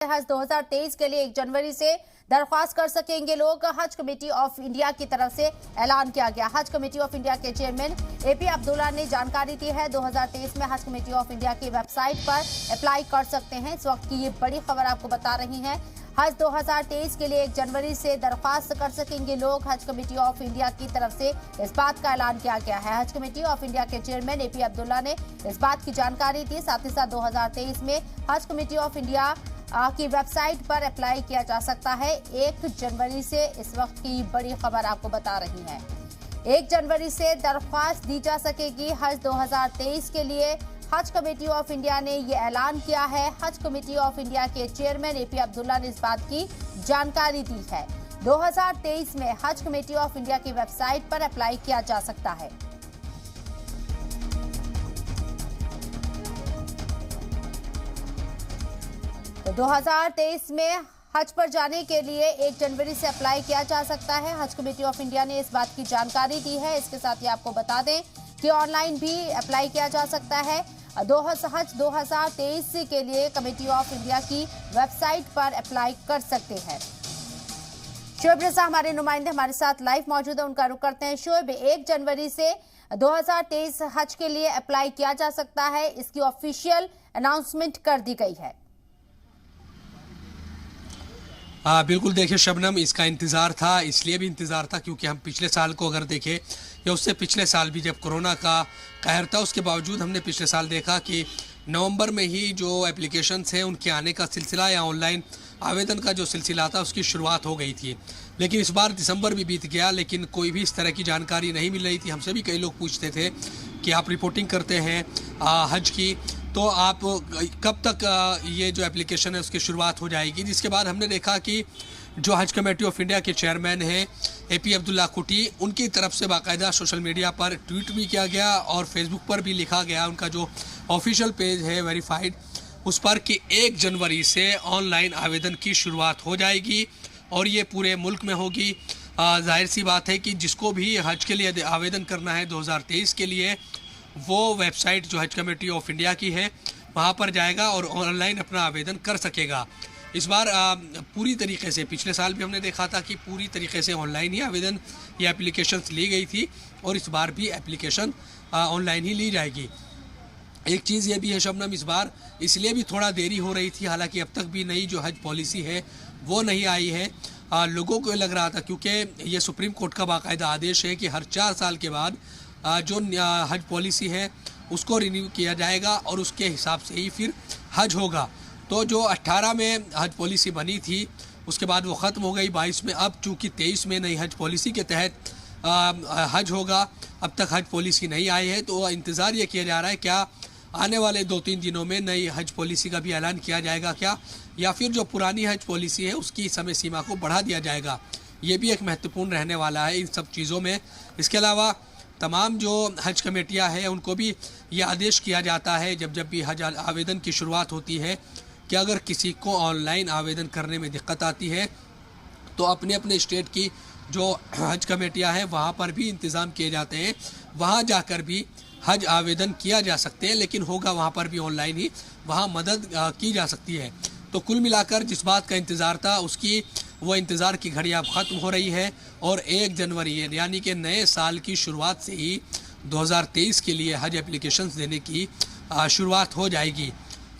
हज 2023 के लिए 1 जनवरी से दरख्वास्त कर सकेंगे लोग। हज कमेटी ऑफ इंडिया की तरफ से ऐलान किया गया। हज कमेटी ऑफ इंडिया के चेयरमैन एपी अब्दुल्ला ने जानकारी दी है। 2023 में हज कमेटी ऑफ इंडिया की वेबसाइट पर अप्लाई कर सकते हैं। इस वक्त की ये बड़ी खबर आपको बता रही है। हज 2023 के लिए 1 जनवरी से दरख्वास्त कर सकेंगे लोग। हज कमेटी ऑफ इंडिया की तरफ से इस बात का ऐलान किया गया है। हज कमेटी ऑफ इंडिया के चेयरमैन एपी अब्दुल्ला ने इस बात की जानकारी दी। साथ ही साथ 2023 में हज कमेटी ऑफ इंडिया की वेबसाइट पर अप्लाई किया जा सकता है 1 जनवरी से। इस वक्त की बड़ी खबर आपको बता रही है। 1 जनवरी से दरख्वास्त दी जा सकेगी। हज 2023 के लिए हज कमेटी ऑफ इंडिया ने ये ऐलान किया है। हज कमेटी ऑफ इंडिया के चेयरमैन एपी अब्दुल्ला ने इस बात की जानकारी दी है। 2023 में हज कमेटी ऑफ इंडिया की वेबसाइट पर अप्लाई किया जा सकता है। तो 2023 में हज पर जाने के लिए 1 जनवरी से अप्लाई किया जा सकता है। हज कमेटी ऑफ इंडिया ने इस बात की जानकारी दी है। इसके साथ ही आपको बता दें कि ऑनलाइन भी अप्लाई किया जा सकता है। हज 2023 के लिए कमेटी ऑफ इंडिया की वेबसाइट पर अप्लाई कर सकते हैं। शोएब रजा हमारे नुमाइंदे हमारे साथ लाइव मौजूद है, उनका रुख करते हैं। शोएब, 1 जनवरी से 2023 हज के लिए अप्लाई किया जा सकता है। इसकी ऑफिशियल अनाउंसमेंट कर दी गई है। बिल्कुल, देखिए शबनम, इसका इंतज़ार था, इसलिए भी इंतज़ार था क्योंकि हम पिछले साल को अगर देखें या उससे पिछले साल भी जब कोरोना का कहर था, उसके बावजूद हमने पिछले साल देखा कि नवंबर में ही जो एप्लीकेशंस हैं उनके आने का सिलसिला या ऑनलाइन आवेदन का जो सिलसिला था उसकी शुरुआत हो गई थी। लेकिन इस बार दिसंबर भी बीत गया, लेकिन कोई भी इस तरह की जानकारी नहीं मिल रही थी। हमसे भी कई लोग पूछते थे कि आप रिपोर्टिंग करते हैं हज की, तो आप कब तक ये जो एप्लीकेशन है उसकी शुरुआत हो जाएगी। जिसके बाद हमने देखा कि जो हज कमेटी ऑफ इंडिया के चेयरमैन हैं एपी अब्दुल्ला कुटी, उनकी तरफ से बाकायदा सोशल मीडिया पर ट्वीट भी किया गया और फेसबुक पर भी लिखा गया, उनका जो ऑफिशियल पेज है वेरीफाइड, उस पर कि 1 जनवरी से ऑनलाइन आवेदन की शुरुआत हो जाएगी और ये पूरे मुल्क में होगी। जाहिर सी बात है कि जिसको भी हज के लिए आवेदन करना है 2023 के लिए, वो वेबसाइट जो हज कमेटी ऑफ इंडिया की है वहाँ पर जाएगा और ऑनलाइन अपना आवेदन कर सकेगा। इस बार पूरी तरीके से, पिछले साल भी हमने देखा था कि पूरी तरीके से ऑनलाइन ही आवेदन या एप्लीकेशंस ली गई थी और इस बार भी एप्लीकेशन ऑनलाइन ही ली जाएगी। एक चीज़ ये भी है शबनम, इस बार इसलिए भी थोड़ा देरी हो रही थी, हालांकि अब तक भी नई जो हज पॉलिसी है वो नहीं आई है। लोगों को लग रहा था, क्योंकि ये सुप्रीम कोर्ट का बाकायदा आदेश है कि हर 4 साल के बाद जो हज पॉलिसी है उसको रिन्यू किया जाएगा और उसके हिसाब से ही फिर हज होगा। तो जो 18 में हज पॉलिसी बनी थी उसके बाद वो ख़त्म हो गई 22 में। अब चूँकि 23 में नई हज पॉलिसी के तहत हज होगा, अब तक हज पॉलिसी नहीं आई है, तो इंतज़ार ये किया जा रहा है क्या आने वाले 2-3 दिनों में नई हज पॉलिसी का भी ऐलान किया जाएगा क्या, या फिर जो पुरानी हज पॉलिसी है उसकी समय सीमा को बढ़ा दिया जाएगा। ये भी एक महत्वपूर्ण रहने वाला है इन सब चीज़ों में। इसके अलावा तमाम जो हज कमेटियां हैं उनको भी ये आदेश किया जाता है जब जब भी हज आवेदन की शुरुआत होती है कि अगर किसी को ऑनलाइन आवेदन करने में दिक्कत आती है तो अपने अपने स्टेट की जो हज कमेटियां हैं वहाँ पर भी इंतज़ाम किए जाते हैं, वहाँ जाकर भी हज आवेदन किया जा सकते हैं, लेकिन होगा वहाँ पर भी ऑनलाइन ही, वहाँ मदद की जा सकती है। तो कुल मिलाकर जिस बात का इंतज़ार था उसकी वो इंतज़ार की घड़ी अब ख़त्म हो रही है और 1 जनवरी यानी कि नए साल की शुरुआत से ही 2023 के लिए हज एप्लीकेशंस देने की शुरुआत हो जाएगी।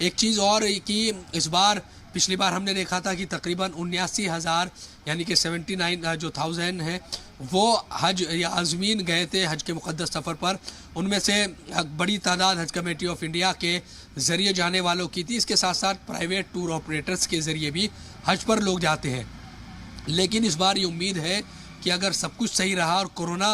एक चीज़ और कि इस बार, पिछली बार हमने देखा था कि तकरीबन 79,000 यानी कि 79,000 है वो हज या आज़मीन गए थे हज के मुक़द्दस सफ़र पर। उनमें से बड़ी तादाद हज कमेटी ऑफ इंडिया के ज़रिए जाने वालों की थी। इसके साथ साथ प्राइवेट टूर ऑपरेटर्स के ज़रिए भी हज पर लोग जाते हैं। लेकिन इस बार ये उम्मीद है कि अगर सब कुछ सही रहा और कोरोना